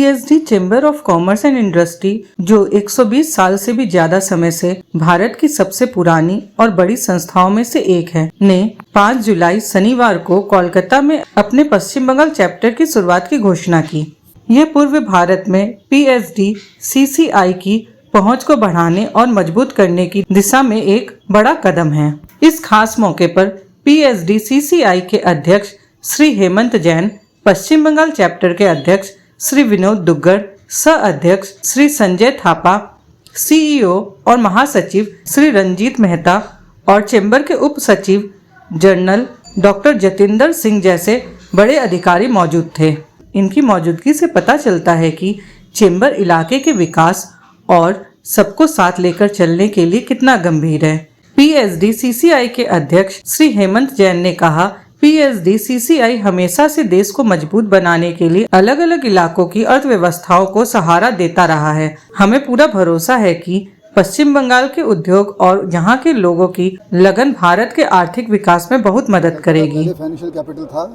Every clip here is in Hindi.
PSD chamber of commerce and industry, जो 120 साल से भी ज्यादा समय से भारत की सबसे पुरानी और बड़ी संस्थाओं में से एक है, ने 5 जुलाई शनिवार को कोलकाता में अपने पश्चिम बंगाल चैप्टर की शुरुआत की घोषणा की। यह पूर्व भारत में पीएसडी सीसीआई की पहुंच को बढ़ाने और मजबूत करने की दिशा में एक बड़ा कदम है। इस खास मौके पर पीएसडी सीसीआई के अध्यक्ष श्री हेमंत जैन, पश्चिम बंगाल चैप्टर के अध्यक्ष श्री विनोद दुग्गड़, सह अध्यक्ष श्री संजय थापा, सीईओ और महासचिव श्री रंजीत मेहता और चैम्बर के उप सचिव जनरल डॉक्टर जतिंदर सिंह जैसे बड़े अधिकारी मौजूद थे। इनकी मौजूदगी से पता चलता है कि चैम्बर इलाके के विकास और सबको साथ लेकर चलने के लिए कितना गंभीर है। पीएसडी सीसीआई के अध्यक्ष श्री हेमंत जैन ने कहा, पीएसडी सीसीआई हमेशा से देश को मजबूत बनाने के लिए अलग अलग इलाकों की अर्थव्यवस्थाओं को सहारा देता रहा है। हमें पूरा भरोसा है कि पश्चिम बंगाल के उद्योग और यहाँ के लोगों की लगन भारत के आर्थिक विकास में बहुत मदद करेगी। फाइनेंशियल कैपिटल था,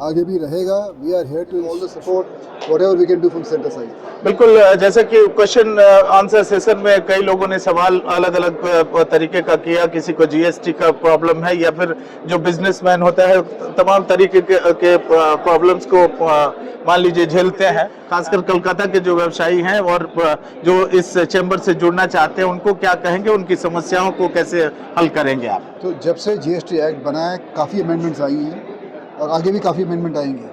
आगे भी रहेगा। We are here to all the support whatever we can do from centre side. बिल्कुल, जैसे कि क्वेश्चन आंसर सेशन में कई लोगों ने सवाल अलग अलग तरीके का किया। किसी को जीएसटी का प्रॉब्लम है या फिर जो बिजनेसमैन होता है तमाम तरीके के प्रॉब्लम्स को मान लीजिए झेलते हैं, खासकर कोलकाता के जो व्यवसायी हैं और जो इस चैम्बर से जुड़ना चाहते हैं, उनको क्या कहेंगे, उनकी समस्याओं को कैसे हल करेंगे आप? तो जब से जीएसटी एक्ट बना है काफ़ी अमेंडमेंट्स आई हैं और आगे भी काफ़ी अमेंडमेंट आएंगे।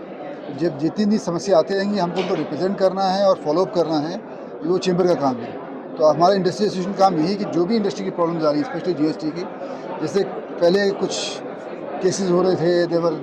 जब जितनी भी समस्या आती रहेंगी हमको उनको रिप्रेजेंट करना है और फॉलोअप करना है, वो चैम्बर का काम है। तो हमारा इंडस्ट्री एसोसिएशन का काम यही है कि जो भी इंडस्ट्री की प्रॉब्लम्स आ रही है, स्पेशली जीएसटी की, जैसे पहले कुछ केसेस हो रहे थे, देवर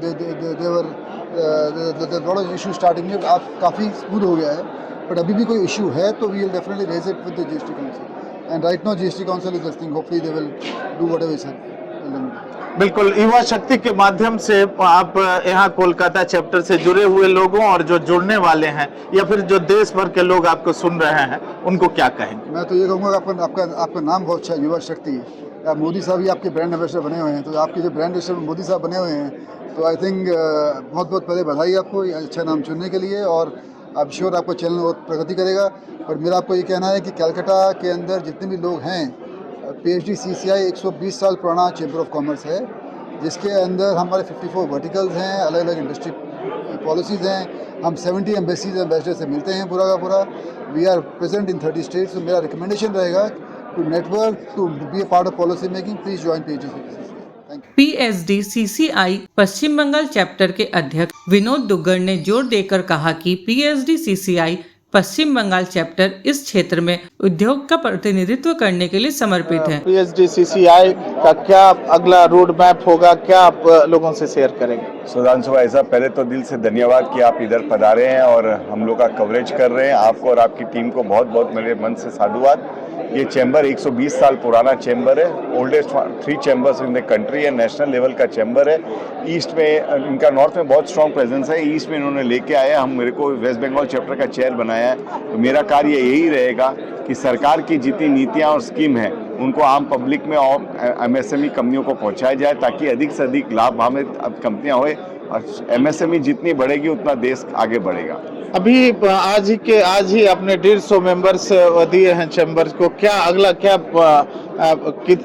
इशू स्टार्टिंग में, आप काफ़ी स्मूथ हो गया है, बट अभी भी कोई इशू है तो we will definitely raise it with the GST council and right now GST council is listing, hopefully they will do whatever is happening. बिल्कुल, युवा शक्ति के माध्यम से आप यहाँ कोलकाता चैप्टर से जुड़े हुए लोगों और जो जुड़ने वाले हैं या फिर जो देश भर के लोग आपको सुन रहे हैं, उनको क्या कहेंगे? मैं तो ये कहूँगा आपका नाम बहुत अच्छा है, युवा शक्ति। मोदी साहब ही आपके ब्रांड एम्बेसडर बने हुए हैं, तो आपके जो ब्रांड एम्बेसडर मोदी साहब बने हुए हैं, तो आई थिंक बहुत बहुत पहले बधाई आपको अच्छा नाम चुनने के लिए, और आई एम श्योर आपका चैनल और प्रगति करेगा। और मेरा आपको ये कहना है कि कलकत्ता के अंदर जितने भी लोग हैं, पीएसडी सीसीआई 120 साल पुराना चैम्बर ऑफ कॉमर्स है, जिसके अंदर हमारे 54 वर्टिकल्स हैं, अलग अलग इंडस्ट्री पॉलिसीज़ हैं। हम 70 एम्बेसीज एम्बेसडर से मिलते हैं पूरा का पूरा। We are present in 30 states. तो मेरा रिकमेंडेशन रहेगा to network, to be a part of policy making, please join PSD CCI. PSD CCI Paschim Bengal chapter के अध्यक्ष विनोद दुग्गड़ ने जोर देकर कहा कि PSD CCI Paschim Bengal chapter इस क्षेत्र में उद्योग का प्रतिनिधित्व करने के लिए समर्पित है। पीएसडी सीसीआई का क्या अगला रोड मैप होगा, क्या आप लोगों से शेयर करेंगे? सुधांशु भाई साहब, पहले तो दिल से धन्यवाद कि आप इधर पधारे हैं और हम लोग का कवरेज कर रहे हैं। आपको और आपकी टीम को बहुत बहुत मेरे मन से साधुवाद। ये चैम्बर 120 साल पुराना चैम्बर है, oldest 3 chambers in the country है, नेशनल लेवल का चैम्बर है। ईस्ट में इनका, नॉर्थ में बहुत स्ट्रॉन्ग प्रेजेंस है, ईस्ट में इन्होंने लेके आया। हम मेरे को वेस्ट बंगाल चैप्टर का चेयर बनाया है, तो मेरा कार्य यही रहेगा कि सरकार की जितनी नीतियाँ और स्कीम है उनको आम पब्लिक में और एमएसएमई कंपनियों को पहुँचाया जाए, ताकि अधिक से अधिक लाभ हमें कंपनियाँ होए, और एमएसएमई जितनी बढ़ेगी उतना देश आगे बढ़ेगा। अभी आज ही आपने 150 मेंबर्स दिए हैं चैम्बर्स को। क्या अगला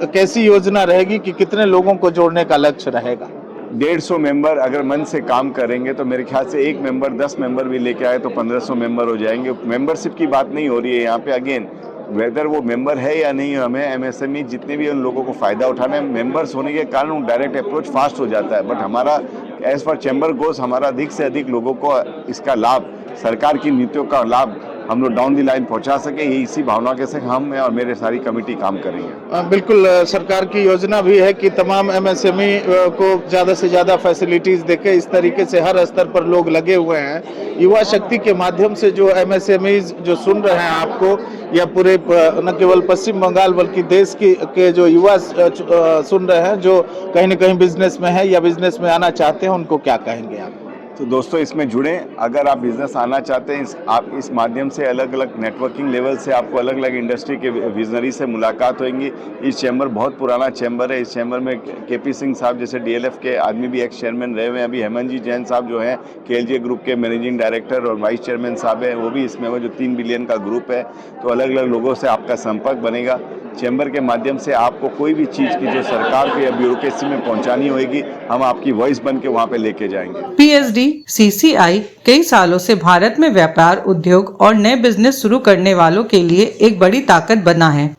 कैसी योजना रहेगी कि कितने लोगों को जोड़ने का लक्ष्य रहेगा? 150 मेंबर अगर मन से काम करेंगे तो मेरे ख्याल से एक मेंबर 10 मेंबर भी लेके आए तो 1500 मेंबर हो जाएंगे। मेंबरशिप की बात नहीं हो रही है यहाँ पे। अगेन, वेदर वो मेंबर है या नहीं, हमें एमएसएमई जितने भी उन लोगों को फ़ायदा उठाना है। मेंबर्स होने के कारण डायरेक्ट अप्रोच फास्ट हो जाता है, बट हमारा एज पर चैम्बर गोस, हमारा अधिक से अधिक लोगों को इसका लाभ, सरकार की नीतियों का लाभ हम लोग डाउन द लाइन पहुंचा सके, ये इसी भावना के साथ हम और मेरे सारी कमेटी काम करेंगे। बिल्कुल, सरकार की योजना भी है कि तमाम एमएसएमई को ज़्यादा से ज़्यादा फैसिलिटीज़ देके, इस तरीके से हर स्तर पर लोग लगे हुए हैं। युवा शक्ति के माध्यम से जो एमएसएमईज जो सुन रहे हैं आपको, या पूरे न केवल पश्चिम बंगाल बल्कि देश के जो युवा सुन रहे हैं, जो कहीं न कहीं बिजनेस में है या बिजनेस में आना चाहते हैं, उनको क्या कहेंगे आप? तो दोस्तों इसमें जुड़ें। अगर आप बिज़नेस आना चाहते हैं, आप इस माध्यम से अलग अलग नेटवर्किंग लेवल से आपको अलग अलग इंडस्ट्री के विजनरी से मुलाकात होंगी। इस चैम्बर बहुत पुराना चैम्बर है। इस चैम्बर में केपी सिंह साहब जैसे डीएलएफ के आदमी भी एक्स चेयरमैन रहे हुए हैं। अभी हेमंत जी जैन साहब जो हैं केएलजे ग्रुप के मैनेजिंग डायरेक्टर और वाइस चेयरमैन साहब हैं, वो भी इसमें वो जो 3 बिलियन का ग्रुप है। तो अलग अलग लोगों से आपका संपर्क बनेगा। चैम्बर के माध्यम से आपको कोई भी चीज़ की जो सरकार को या ब्यूरोक्रेसी में पहुंचानी होगी, हम आपकी वॉइस बन के वहाँ पे लेके जाएंगे। पीएचडी सीसीआई कई सालों से भारत में व्यापार, उद्योग और नए बिजनेस शुरू करने वालों के लिए एक बड़ी ताकत बना है।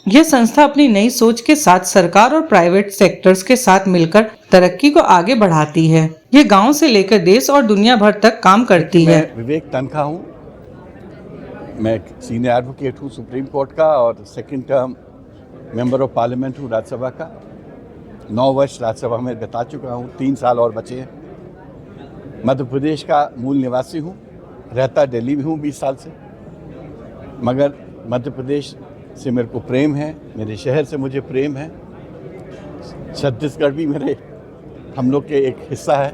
यह संस्था अपनी नई सोच के साथ सरकार और प्राइवेट सेक्टर्स के साथ मिलकर तरक्की को आगे बढ़ाती है। ये गांव से लेकर देश और दुनिया भर तक काम करती है। मैं विवेक तनखा हूँ। मैं सीनियर एडवोकेट हूँ सुप्रीम कोर्ट का और second term member of parliament हूँ राज्यसभा का। 9 वर्ष राज्यसभा में बिता चुका हूँ, 3 साल और बचे हैं। मध्य प्रदेश का मूल निवासी हूँ, रहता दिल्ली में हूँ 20 साल से, मगर मध्य प्रदेश से मेरे को प्रेम है, मेरे शहर से मुझे प्रेम है। छत्तीसगढ़ भी हम लोग के एक हिस्सा है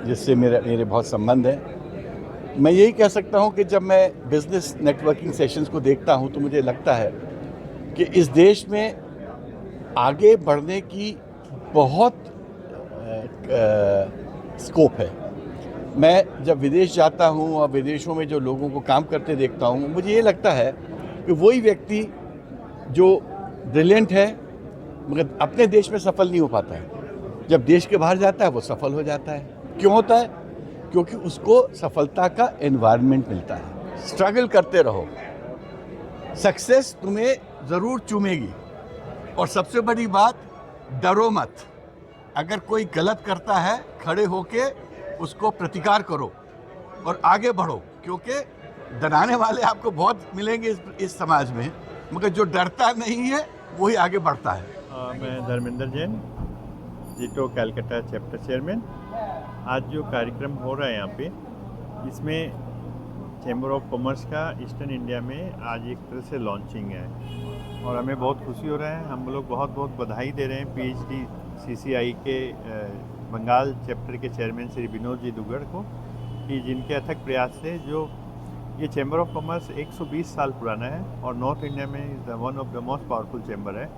जिससे मेरे बहुत संबंध है। मैं यही कह सकता हूँ कि जब मैं बिजनेस नेटवर्किंग सेशंस को देखता हूँ तो मुझे लगता है कि इस देश में आगे बढ़ने की बहुत स्कोप है। मैं जब विदेश जाता हूँ और विदेशों में जो लोगों को काम करते देखता हूँ, मुझे ये लगता है कि वही व्यक्ति जो ब्रिलियंट है मगर अपने देश में सफल नहीं हो पाता है, जब देश के बाहर जाता है वो सफल हो जाता है। क्यों होता है? क्योंकि उसको सफलता का एनवायरनमेंट मिलता है। स्ट्रगल करते रहो, सक्सेस तुम्हें ज़रूर चूमेगी। और सबसे बड़ी बात, डरो मत। अगर कोई गलत करता है, खड़े होके उसको प्रतिकार करो और आगे बढ़ो, क्योंकि डराने वाले आपको बहुत मिलेंगे इस समाज में, मगर जो डरता नहीं है वही आगे बढ़ता है। मैं धर्मेंद्र जैन, जीटो कलकत्ता चैप्टर चेयरमैन। आज जो कार्यक्रम हो रहा है यहाँ पे, इसमें चैम्बर ऑफ कॉमर्स का ईस्टर्न इंडिया में आज एक तरह से लॉन्चिंग है और हमें बहुत खुशी हो रहा है। हम लोग बहुत बहुत बधाई दे रहे हैं पीएचडी सीसीआई के बंगाल चैप्टर के चेयरमैन श्री विनोद जी दुग्गड़ को, कि जिनके अथक प्रयास से जो ये चैम्बर ऑफ कॉमर्स 120 साल पुराना है और नॉर्थ इंडिया में is one of the most powerful chamber है।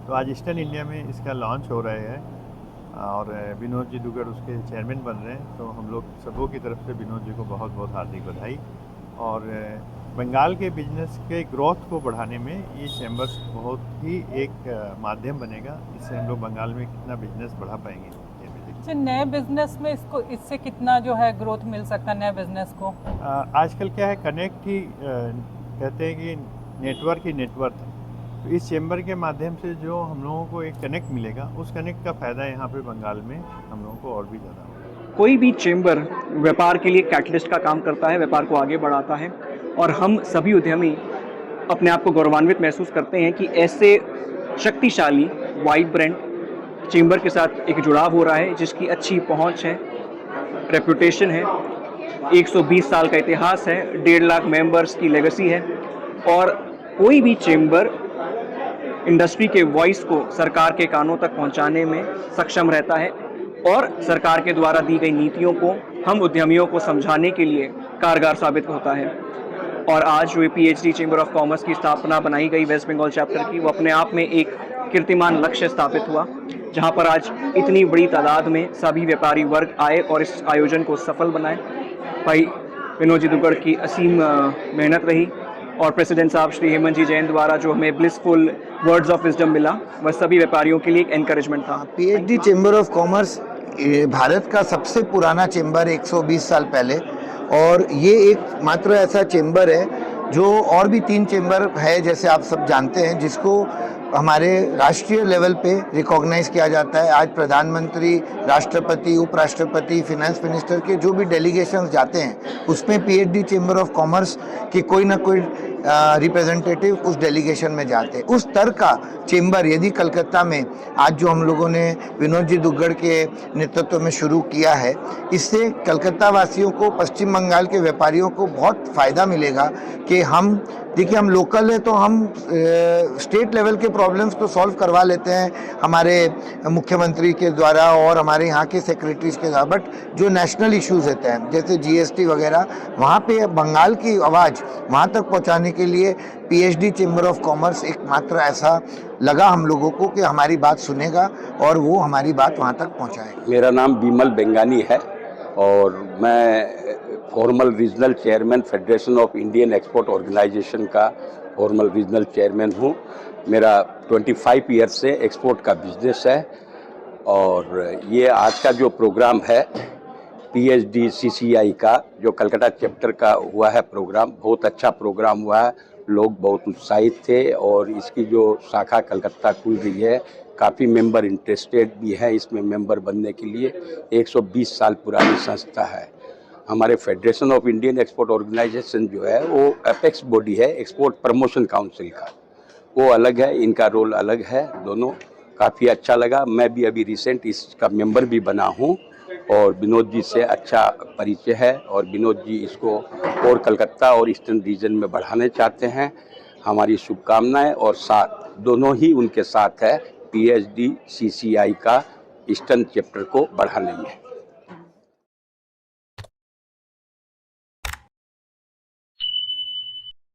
तो आज ईस्टर्न इंडिया में इसका लॉन्च हो रहा है और विनोद जी दुग्गड़ उसके चेयरमैन बन रहे हैं। तो हम लोग सबों की तरफ से विनोद जी को बहुत बहुत हार्दिक बधाई। और बंगाल के बिजनेस के ग्रोथ को बढ़ाने में ये चैम्बर्स बहुत ही एक माध्यम बनेगा। इससे हम लोग बंगाल में कितना बिजनेस बढ़ा पाएंगे। नए बिजनेस में इससे कितना जो है ग्रोथ मिल सकता है नए बिजनेस को? आजकल क्या है, कनेक्ट ही कहते हैं कि नेटवर्क ही नेटवर्क है। तो इस चैम्बर के माध्यम से जो हम लोगों को एक कनेक्ट मिलेगा, उस कनेक्ट का फ़ायदा यहाँ पे बंगाल में हम लोगों को और भी ज़्यादा होगा। कोई भी चैम्बर व्यापार के लिए कैटलिस्ट का काम करता है, व्यापार को आगे बढ़ाता है और हम सभी उद्यमी अपने आप को गौरवान्वित महसूस करते हैं कि ऐसे शक्तिशाली वाइब्रेंट चैम्बर के साथ एक जुड़ाव हो रहा है जिसकी अच्छी पहुंच है, रेपुटेशन है, 120 साल का इतिहास है, 1.5 लाख मेंबर्स की लेगेसी है। और कोई भी चैम्बर इंडस्ट्री के वॉइस को सरकार के कानों तक पहुंचाने में सक्षम रहता है और सरकार के द्वारा दी गई नीतियों को हम उद्यमियों को समझाने के लिए कारगर साबित होता है। और आज जो पीएचडी चैम्बर ऑफ कॉमर्स की स्थापना बनाई गई वेस्ट बंगाल चैप्टर की, वो अपने आप में एक कीर्तिमान लक्ष्य स्थापित हुआ, जहां पर आज इतनी बड़ी तादाद में सभी व्यापारी वर्ग आए और इस आयोजन को सफल बनाए। भाई विनोद जी दुग्गड़ की असीम मेहनत रही और प्रेसिडेंट साहब श्री हेमंत जी जैन द्वारा जो हमें ब्लिसफुल वर्ड्स ऑफ विजडम मिला, वह सभी व्यापारियों के लिए एक एनकरेजमेंट था। PhD chamber of commerce Bharat का सबसे पुराना चैम्बर 120 साल पहले, और ये एक मात्र ऐसा चैम्बर है जो और भी 3 चैम्बर है जैसे आप सब जानते हैं, जिसको हमारे राष्ट्रीय लेवल पे रिकॉग्नाइज किया जाता है। आज प्रधानमंत्री, राष्ट्रपति, उपराष्ट्रपति, फिनेंस मिनिस्टर के जो भी डेलीगेशंस जाते हैं उसमें पीएचडी चैम्बर ऑफ कॉमर्स की कोई ना कोई रिप्रेजेंटेटिव उस डेलीगेशन में जाते हैं। उस स्तर का चेंबर यदि कलकत्ता में आज जो हम लोगों ने विनोद जी दुग्गड़ के नेतृत्व में शुरू किया है, इससे कलकत्ता वासियों को, पश्चिम बंगाल के व्यापारियों को बहुत फ़ायदा मिलेगा कि हम देखिए, हम लोकल है तो हम स्टेट लेवल के प्रॉब्लम्स तो सॉल्व करवा लेते हैं हमारे मुख्यमंत्री के द्वारा और हमारे यहाँ के सेक्रेटरीज के द्वारा, बट जो नेशनल इश्यूज होते हैं जैसे जीएसटी वगैरह, वहाँ पे बंगाल की आवाज़ वहाँ तक पहुँचाने के लिए पीएचडी चेंबर ऑफ कॉमर्स एक मात्र ऐसा लगा हम लोगों को कि हमारी बात सुनेगा और वो हमारी बात वहाँ तक पहुँचाएगा। मेरा नाम बिमल बेंगानी है और मैं formal regional chairman Federation of Indian Export Organisation का फॉर्मल रीजनल चेयरमैन हूँ। मेरा 25 ईयर से एक्सपोर्ट का बिजनेस है और ये आज का जो प्रोग्राम है पीएचडी सीसीआई का, जो कलकत्ता चैप्टर का हुआ है प्रोग्राम, बहुत अच्छा प्रोग्राम हुआ है। लोग बहुत उत्साहित थे और इसकी जो शाखा कलकत्ता खुल रही है, काफ़ी मेंबर इंटरेस्टेड भी हैं इसमें मेंबर बनने के लिए। 120 साल पुरानी संस्था है। हमारे Federation of Indian Export Organisation जो है वो एपेक्स बॉडी है एक्सपोर्ट प्रमोशन काउंसिल का, वो अलग है, इनका रोल अलग है। दोनों काफ़ी अच्छा लगा। मैं भी अभी रिसेंट इसका मेंबर भी बना हूँ और विनोद जी से अच्छा परिचय है और विनोद जी इसको और कलकत्ता और ईस्टर्न रीजन में बढ़ाने चाहते हैं। हमारी शुभकामनाएं और साथ दोनों ही उनके साथ है पीएचडी सीसीआई का ईस्टर्न चैप्टर को बढ़ाने में।